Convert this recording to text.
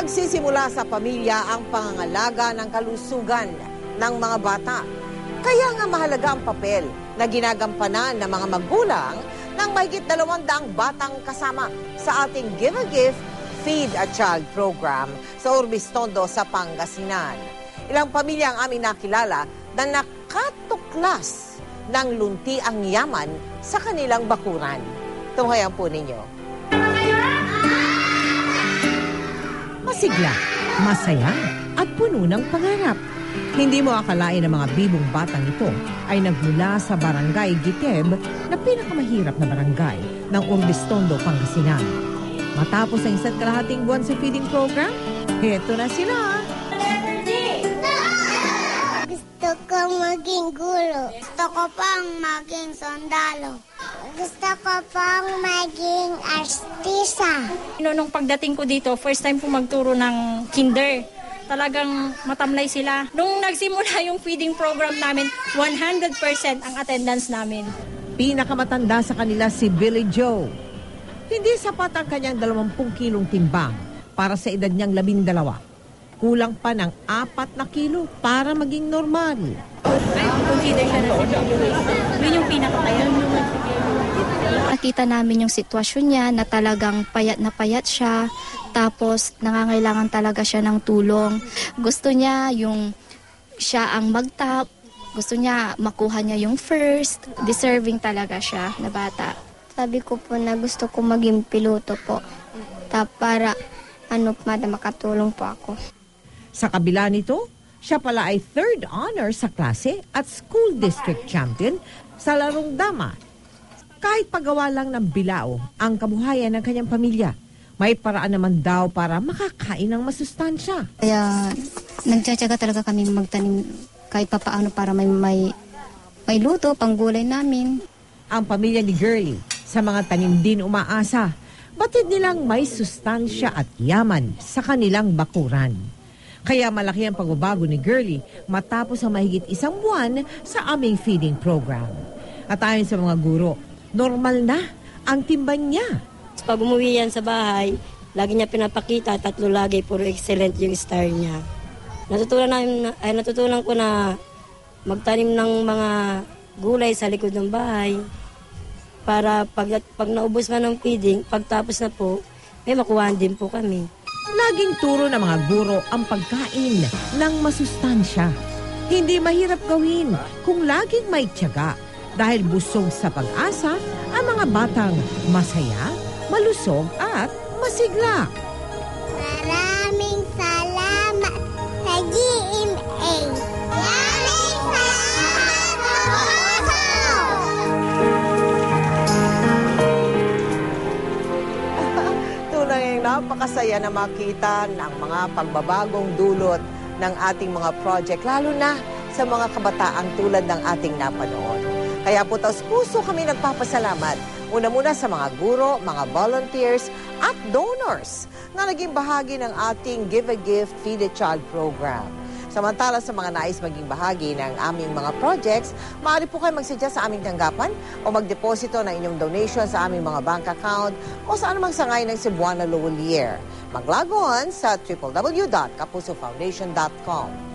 Nagsisimula sa pamilya ang pangangalaga ng kalusugan ng mga bata. Kaya nga mahalaga ang papel na ginagampanan ng mga magulang ng mahigit 200 batang kasama sa ating Give a Gift, Feed a Child program sa Urbistondo sa Pangasinan. Ilang pamilya ang aming nakilala na nakatuklas ng lunti ang yaman sa kanilang bakuran. Tunghayan po ninyo. Masigla, masaya at puno ng pangarap. Hindi mo akalain ang mga bibong batang ito ay nagmula sa Barangay Giteb na pinakamahirap na barangay ng Urbistondo, Pangasinan. Matapos ang 1.5 buwan sa feeding program, heto na sila. Gusto ko maging guro. Gusto ko pang maging sundalo. Gusto ko pang maging artista. Nung pagdating ko dito, first time po magturo ng kinder. Talagang matamlay sila. Nung nagsimula yung feeding program namin, 100% ang attendance namin. Pinakamatanda sa kanila si Billy Joe. Hindi sapat ang kanyang 20 kilong timbang para sa edad niyang 12. Kulang pa ng 4 na kilo para maging normal. Consider siya na yun yung pinakatayan. Nakita namin yung sitwasyon niya na talagang payat na payat siya. Tapos nangangailangan talaga siya ng tulong. Gusto niya yung siya ang mag-top. Gusto niya makuha niya yung first. Deserving talaga siya na bata. Sabi ko po na gusto ko maging piloto po. Para makatulong po ako. Sa kabila nito, siya pala ay 3rd honor sa klase at school district champion sa larong dama. Kahit paggawa lang ng bilao ang kabuhayan ng kanyang pamilya, may paraan naman daw para makakain ng masustansya. Kaya nagtsatsaga talaga kami magtanim kahit papaano para may luto, panggulay namin. Ang pamilya ni Girlie sa mga tanim din umaasa. Batid nilang may sustansya at yaman sa kanilang bakuran. Kaya malaki ang pagbabago ni Girlie matapos ang mahigit 1 buwan sa aming feeding program. At ayon sa mga guro, normal na ang timbang niya. Pag umuwi yan sa bahay, lagi niya pinapakita, 3 lagi, puro excellent yung star niya. Natutunan ko na magtanim ng mga gulay sa likod ng bahay para pag naubos man ng feeding, pagtapos na po, may makuhaan din po kami. Laging turo ng mga guro ang pagkain ng masustansya. Hindi mahirap gawin kung laging may tiyaga dahil busog sa pag-asa ang mga batang masaya, malusog at masigla. Maraming salamat sa GMA. Maraming salamat! Tunay napakasaya na makita ng mga pagbabagong dulot ng ating mga project, lalo na sa mga kabataang tulad ng ating napanood. Kaya po taos-puso kami nagpapasalamat una-muna sa mga guro, mga volunteers at donors na naging bahagi ng ating Give a Gift, Feed a Child program. Samantala sa mga nais maging bahagi ng aming mga projects, maaari po kayo magsadya sa aming tanggapan o magdeposito ng inyong donation sa aming mga bank account o sa anumang sangay ng Cebuana Lowolier. Maglagon sa www.kapusofoundation.com.